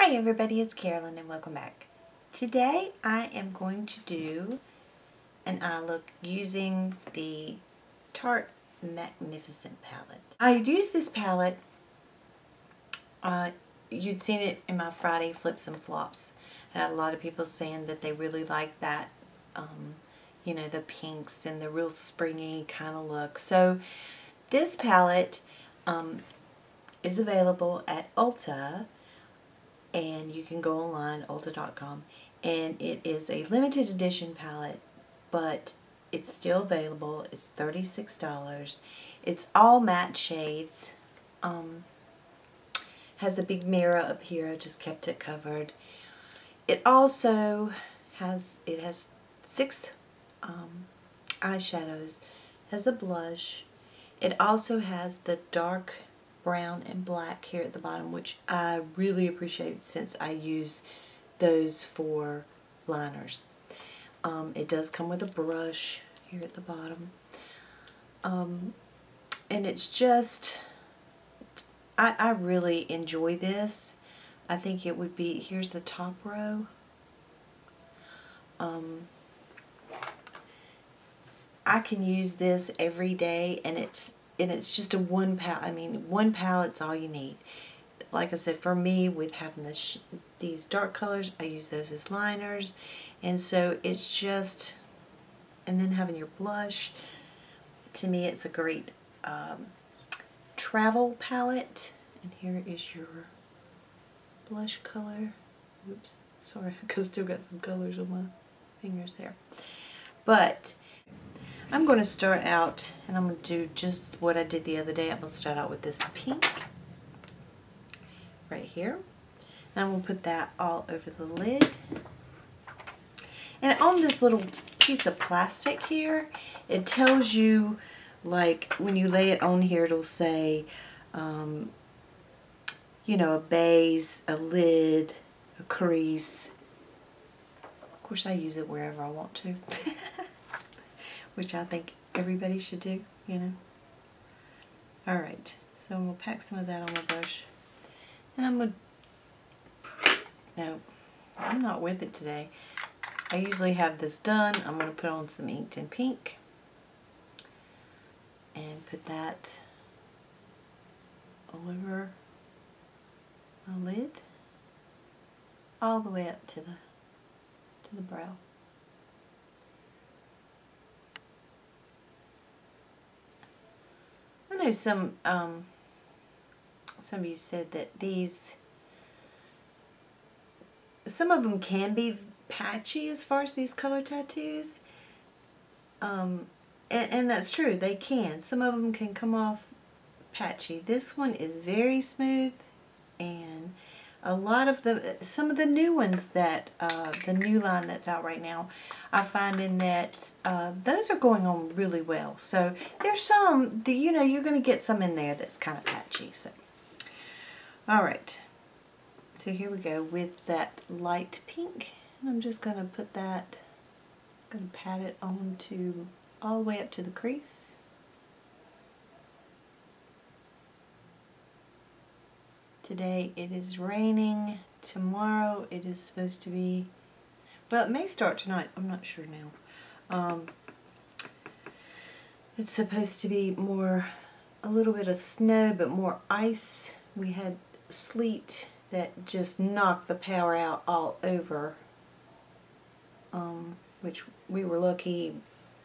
Hi everybody, it's Carolyn and welcome back. Today I am going to do an eye look using the Tarte Mattenificent Palette. I used this palette, you'd seen it in my Friday flips and flops. I had a lot of people saying that they really like that, you know, the pinks and the real springy kind of look. So this palette is available at Ulta. And you can go online, ulta.com, and it is a limited edition palette, but it's still available. It's $36. It's all matte shades. Has a big mirror up here. I just kept it covered. It also has 6 eyeshadows. Has a blush. It also has the dark brown and black here at the bottom, which I really appreciate since I use those for liners. It does come with a brush here at the bottom. And it's just, I really enjoy this. I think it would be, here's the top row. I can use this every day, and it's just a one palette. I mean, one palette's all you need. Like I said, for me, with having these dark colors, I use those as liners. And so it's just, and then having your blush, to me it's a great travel palette. And here is your blush color. Oops, sorry, I still got some colors on my fingers there. But I'm going to start out, and I'm going to do just what I did the other day. I'm going to start out with this pink right here. And I'm going to put that all over the lid. And on this little piece of plastic here, it tells you, like, when you lay it on here, it'll say, you know, a base, a lid, a crease. Of course, I use it wherever I want to. Which I think everybody should do, you know. Alright, so I'm going to pack some of that on my brush. And I'm going to, no, I'm not with it today. I usually have this done. I'm going to put on some Inked in Pink. And put that all over my lid. All the way up to the brow. I know some of you said that some of them can be patchy as far as these color tattoos, and that's true, they can. Some of them can come off patchy. This one is very smooth, and a lot of some of the new ones that, the new line that's out right now, I'm finding that those are going on really well. So there's some, you know, you're going to get some in there that's kind of patchy. So, alright. So here we go with that light pink. And I'm just going to put that, going to pat it on to all the way up to the crease. Today it is raining. Tomorrow it is supposed to be, well, it may start tonight. I'm not sure now. It's supposed to be more, a little bit of snow, but more ice. We had sleet that just knocked the power out all over, which we were lucky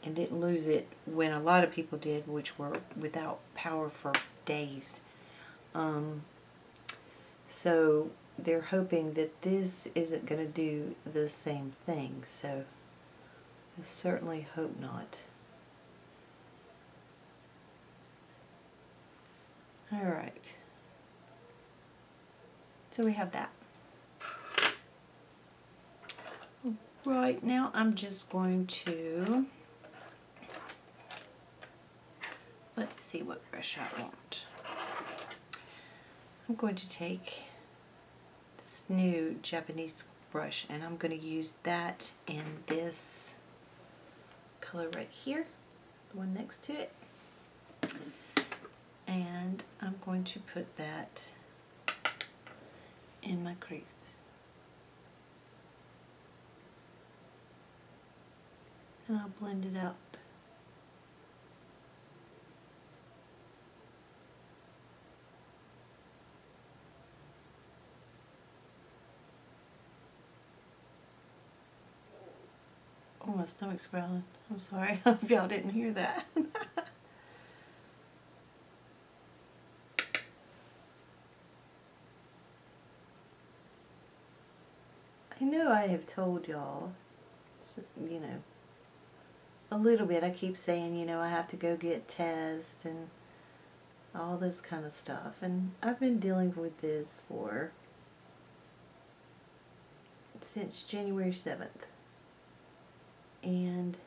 and didn't lose it when a lot of people did, which were without power for days. So they're hoping that this isn't going to do the same thing, so I certainly hope not. Alright, so we have that. Right now I'm just going to, let's see what brush I want. I'm going to take this new Japanese brush, and I'm going to use that in this color right here, the one next to it. And I'm going to put that in my crease. And I'll blend it out. Oh, my stomach's growling. I'm sorry. I hope y'all didn't hear that. I know I have told y'all, you know, a little bit. I keep saying, you know, I have to go get tests and all this kind of stuff. And I've been dealing with this since January 7th. And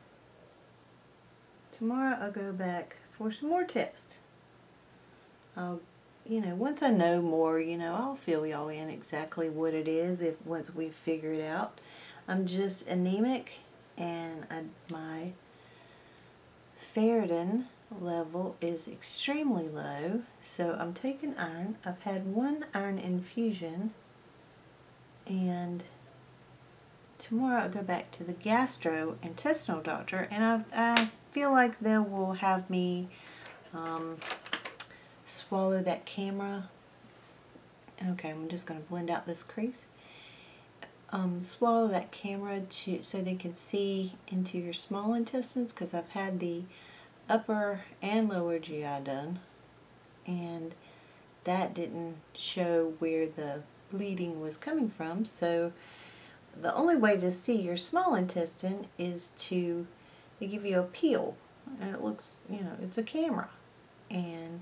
tomorrow I'll go back for some more tests. You know, once I know more, you know, I'll fill y'all in exactly what it is once we figure it out. I'm just anemic, and my ferritin level is extremely low, so I'm taking iron. I've had one iron infusion, and tomorrow I'll go back to the gastrointestinal doctor, and I feel like they will have me swallow that camera. Okay, I'm just going to blend out this crease. Swallow that camera so they can see into your small intestines, because I've had the upper and lower GI done, and that didn't show where the bleeding was coming from. So the only way to see your small intestine is they give you a peel, and it looks, you know, it's a camera, and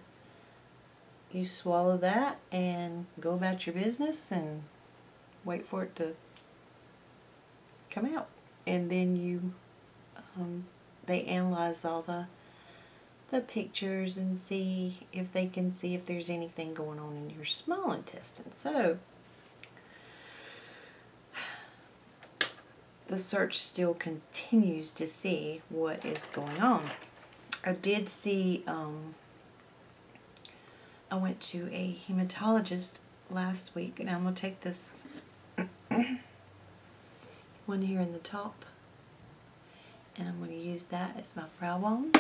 you swallow that and go about your business and wait for it to come out. And then they analyze all the pictures and see if they can see if there's anything going on in your small intestine. So the search still continues to see what is going on. I did see, I went to a hematologist last week, and I'm going to take this one here in the top, and I'm going to use that as my brow bone.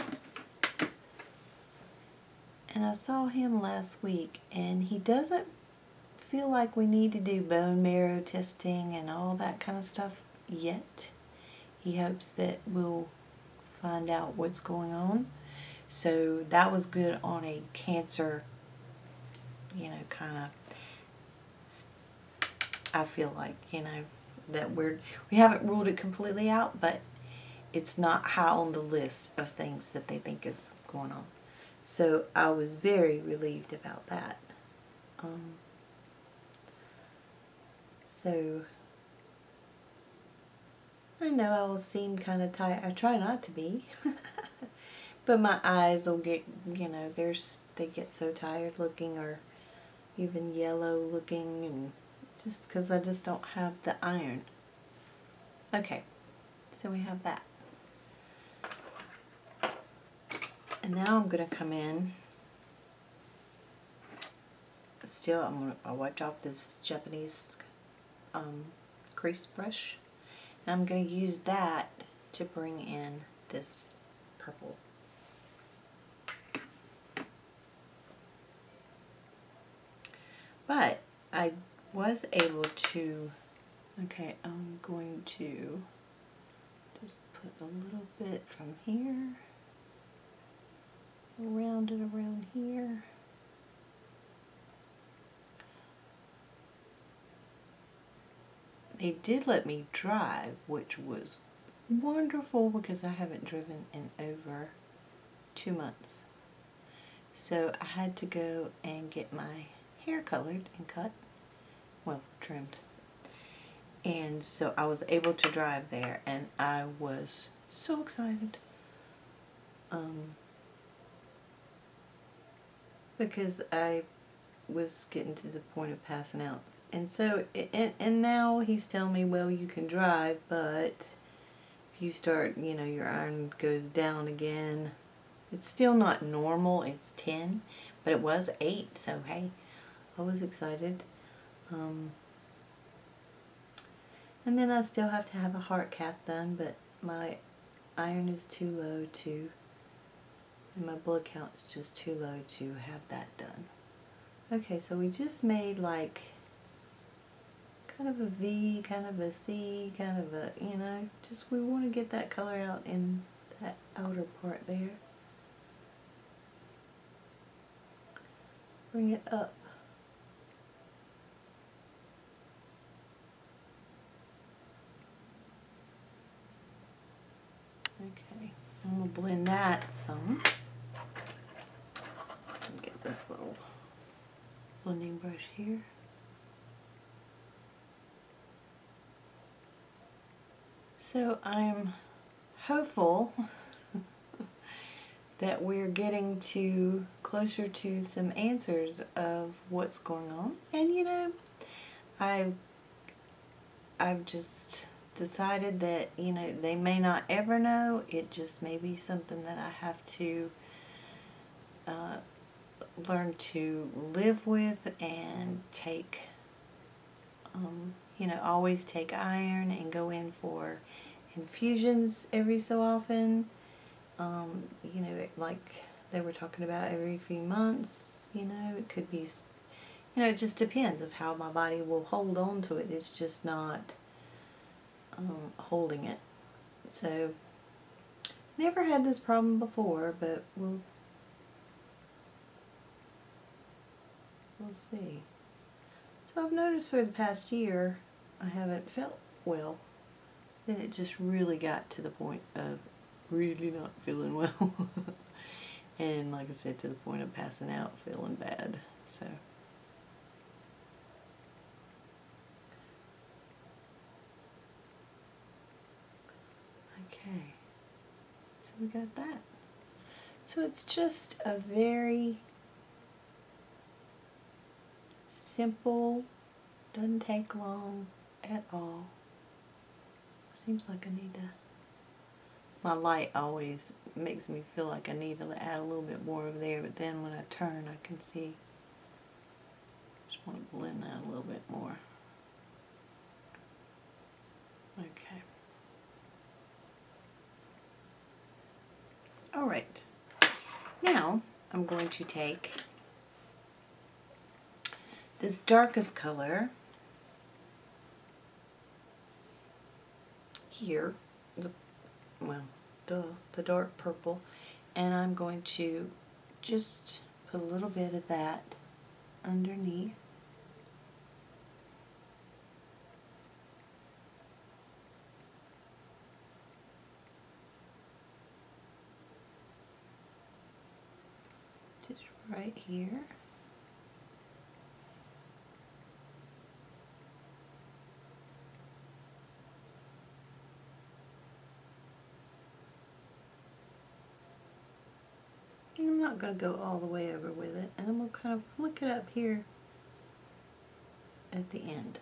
And I saw him last week, and he doesn't feel like we need to do bone marrow testing and all that kind of stuff yet. He hopes that we'll find out what's going on. So that was good on a cancer, you know, kind of, I feel like, you know, that we haven't ruled it completely out, but it's not high on the list of things that they think is going on. So I was very relieved about that. So I know I will seem kind of tired. I try not to be. But my eyes will get, you know, they get so tired looking, or even yellow looking, and just because I just don't have the iron. Okay, so we have that. And now I'm going to come in. Still, I wiped off this Japanese crease brush. And I'm going to use that to bring in this purple. But I was able to, okay, I'm going to just put a little bit from here, round it around here. They did let me drive, which was wonderful because I haven't driven in over 2 months. So I had to go and get my hair colored and cut, well, trimmed. And so I was able to drive there, and I was so excited. Because I was getting to the point of passing out. And so, and now he's telling me, well, you can drive, but if you start, you know, your iron goes down again. It's still not normal, it's 10, but it was 8, so hey, I was excited. And then I still have to have a heart cath done, but my iron is too low to, and my blood count is just too low to have that done. Okay, so we just made like kind of a V, kind of a C, kind of a, you know, just we want to get that color out in that outer part there. Bring it up. Okay, I'm going to blend that some. Get this little blending brush here. So I'm hopeful that we're getting to closer to some answers of what's going on. And you know, I've just decided that, you know, they may not ever know. It just may be something that I have to learn to live with and take, you know, always take iron and go in for infusions every so often. You know, like they were talking about every few months, you know, it could be, you know, it just depends of how my body will hold on to it. It's just not holding it. So, never had this problem before, but we'll see. So I've noticed for the past year, I haven't felt well. Then it just really got to the point of really not feeling well. And like I said, to the point of passing out, feeling bad. So. Okay. So we got that. So it's just a very simple, doesn't take long at all. Seems like I need to, my light always makes me feel like I need to add a little bit more over there, but then when I turn I can see. Just want to blend that a little bit more. Okay. Alright. Now I'm going to take this darkest color here, the dark purple, and I'm going to just put a little bit of that underneath. Just right here. And I'm not going to go all the way over with it, and I'm going to kind of flick it up here at the end.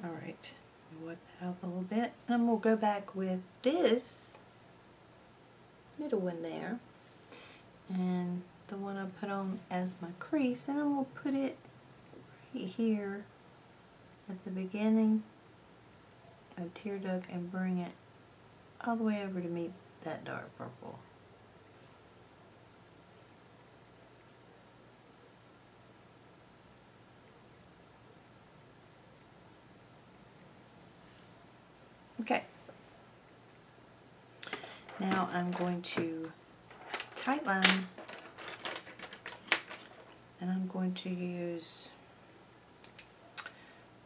Alright, wipe that up a little bit, and we'll go back with this middle one there, and the one I put on as my crease, and I'm going to put it right here at the beginning of Tear Duck and bring it all the way over to meet that dark purple. Okay. Now I'm going to tightline, and I'm going to use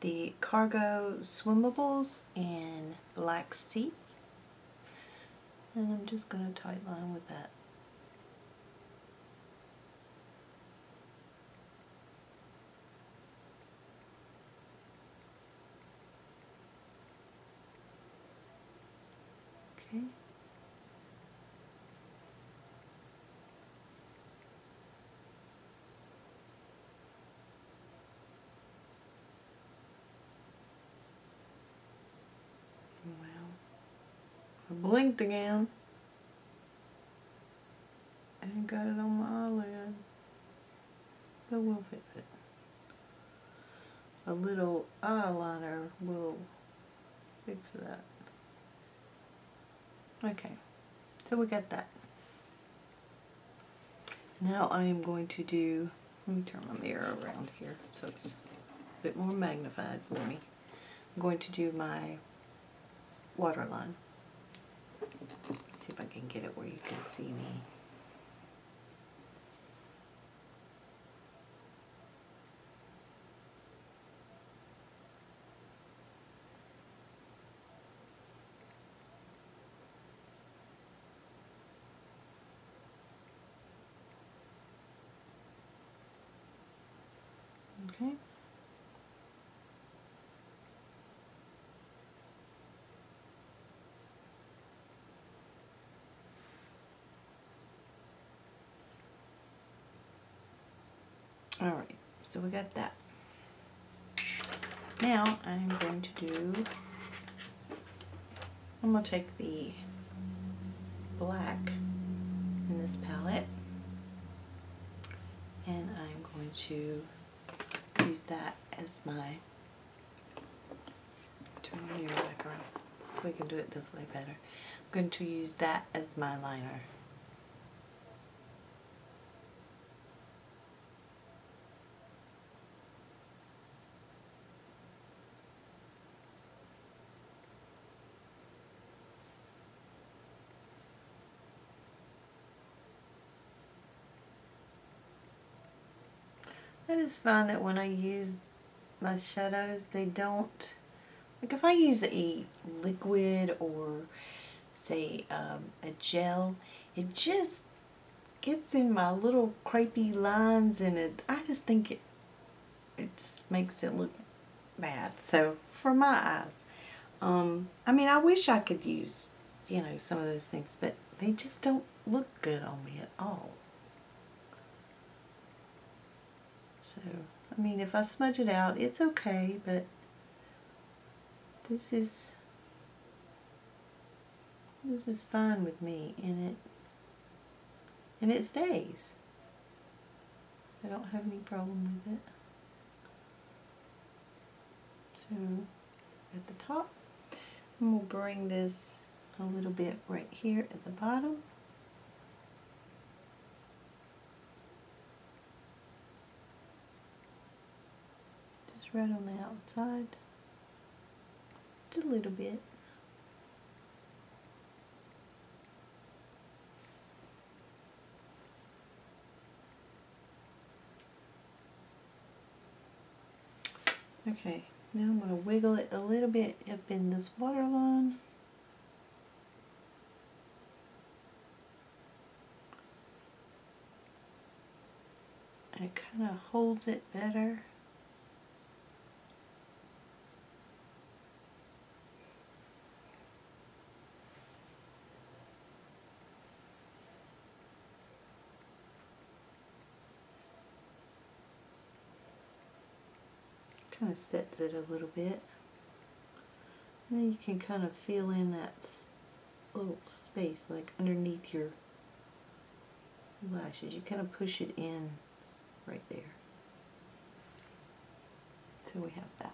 the Cargo Swimmables in Black Sea, and I'm just going to tightline with that. Okay. blinked again. And got it on my eyelid. But we'll fix it. A little eyeliner will fix that. Okay, so we got that. Now I am going to do, let me turn my mirror around here so it's a bit more magnified for me. I'm going to do my waterline. Let's see if I can get it where you can see me. Okay. Alright, so we got that. Now I'm going to do, I'm going to take the black in this palette and I'm going to use that as my, turn the mirror back around. We can do it this way better. I'm going to use that as my liner. I just find that when I use my shadows, they don't, like if I use a liquid or say a gel, it just gets in my little crepey lines and I just think it just makes it look bad. So for my eyes, I mean I wish I could use, you know, some of those things, but they just don't look good on me at all. So, I mean, if I smudge it out, it's okay, but this is fine with me, and it stays. I don't have any problem with it. So, at the top, and we'll bring this a little bit right here at the bottom. Right on the outside, just a little bit. Okay, now I'm going to wiggle it a little bit up in this waterline. And it kind of holds it better. Kind of sets it a little bit. And then you can kind of feel in that little space, like underneath your lashes. You kind of push it in right there. So we have that.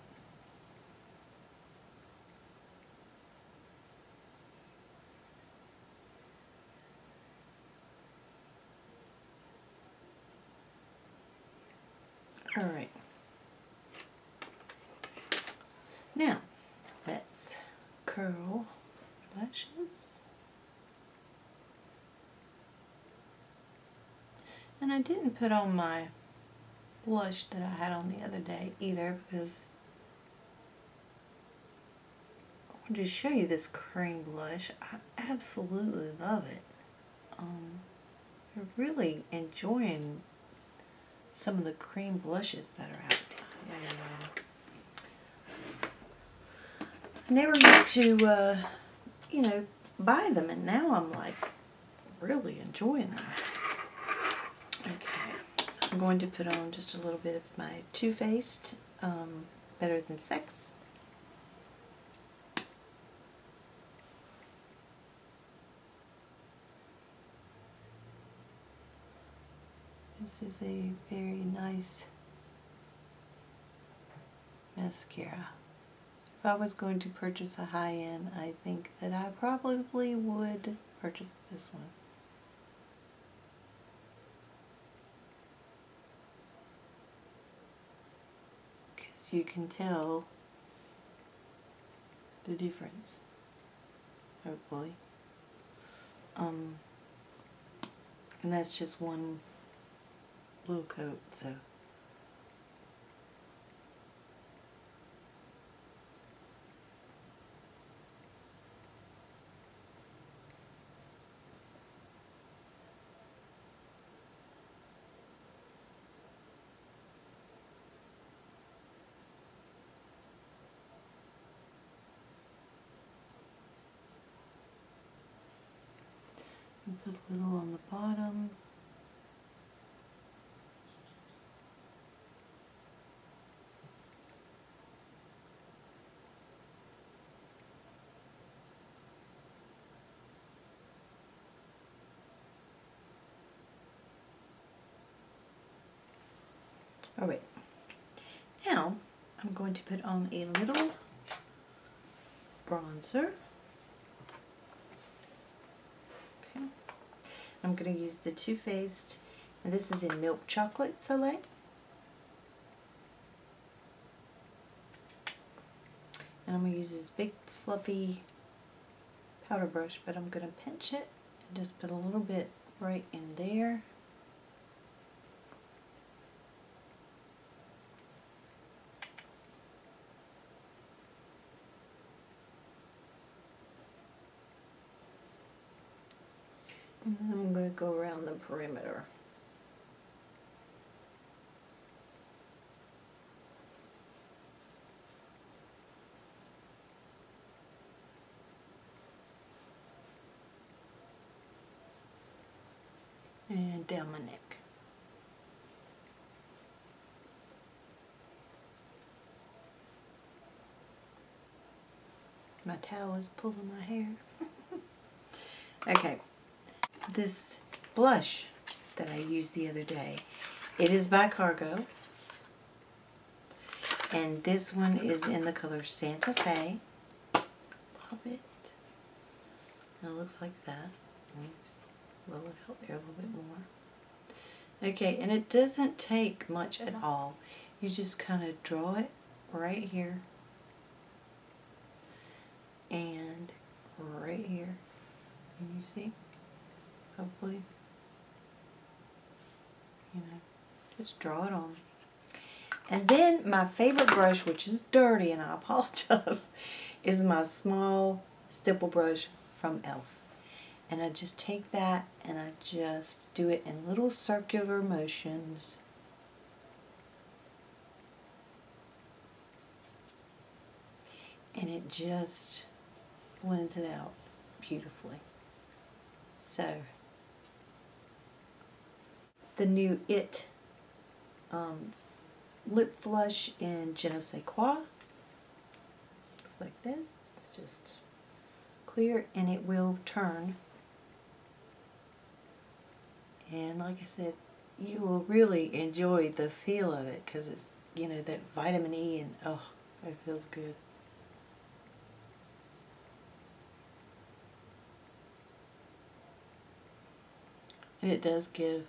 All right. Now, let's curl lashes. And I didn't put on my blush that I had on the other day either because I wanted to show you this cream blush. I absolutely love it. I'm really enjoying some of the cream blushes that are out. I never used to, you know, buy them, and now I'm like really enjoying them. Okay, I'm going to put on just a little bit of my Too Faced Better Than Sex. This is a very nice mascara. If I was going to purchase a high-end, I think that I probably would purchase this one. Because you can tell the difference, hopefully. And that's just one little coat, so. And put a little on the bottom. Alright, now I'm going to put on a little bronzer. Okay, I'm going to use the Too Faced, and this is in Milk Chocolate Soleil. And I'm going to use this big fluffy powder brush, but I'm going to pinch it and just put a little bit right in there. And then I'm going to go around the perimeter. And down my neck. My towel is pulling my hair. Okay. This blush that I used the other day, it is by Cargo, and this one is in the color Santa Fe. Pop it. And it looks like that. Roll it out there a little bit more. Okay, and it doesn't take much at all. You just kind of draw it right here and right here. Can you see? Hopefully, you know, just draw it on. And then my favorite brush, which is dirty, and I apologize, is my small stipple brush from e.l.f. And I just take that and I just do it in little circular motions. And it just blends it out beautifully. So, the new It lip flush in Je ne sais quoi. Looks like this, just clear, and it will turn. And like I said, you will really enjoy the feel of it because it's, you know, that vitamin E, and oh, it feels good. And it does give,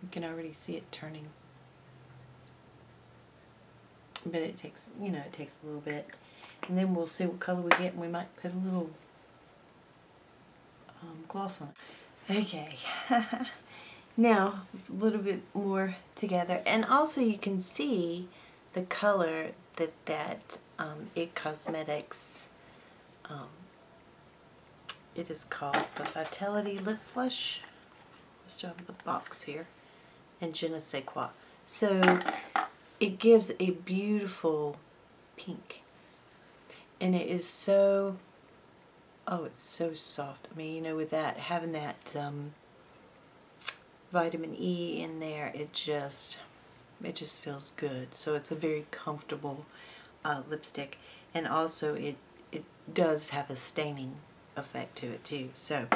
you can already see it turning. But it takes, you know, it takes a little bit. And then we'll see what color we get, and we might put a little gloss on it. Okay. Now, a little bit more together. And also you can see the color that It Cosmetics, it is called the Vitality Lip Flush. Let's show the box here. And Je ne sais quoi. So it gives a beautiful pink. And it is so, oh, it's so soft. I mean, you know, with that, having that vitamin E in there, it just feels good. So it's a very comfortable lipstick. And also it does have a staining effect to it too. So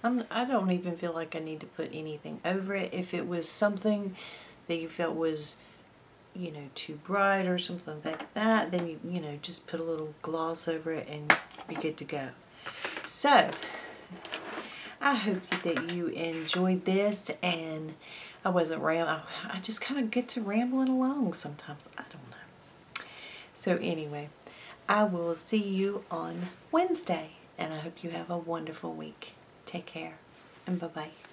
I don't even feel like I need to put anything over it. If it was something that you felt was, you know, too bright or something like that, then you know, just put a little gloss over it and be good to go. So, I hope that you enjoyed this, and I wasn't rambling. I just kind of get to rambling along sometimes. I don't know. So anyway, I will see you on Wednesday, and I hope you have a wonderful week. Take care, and bye-bye.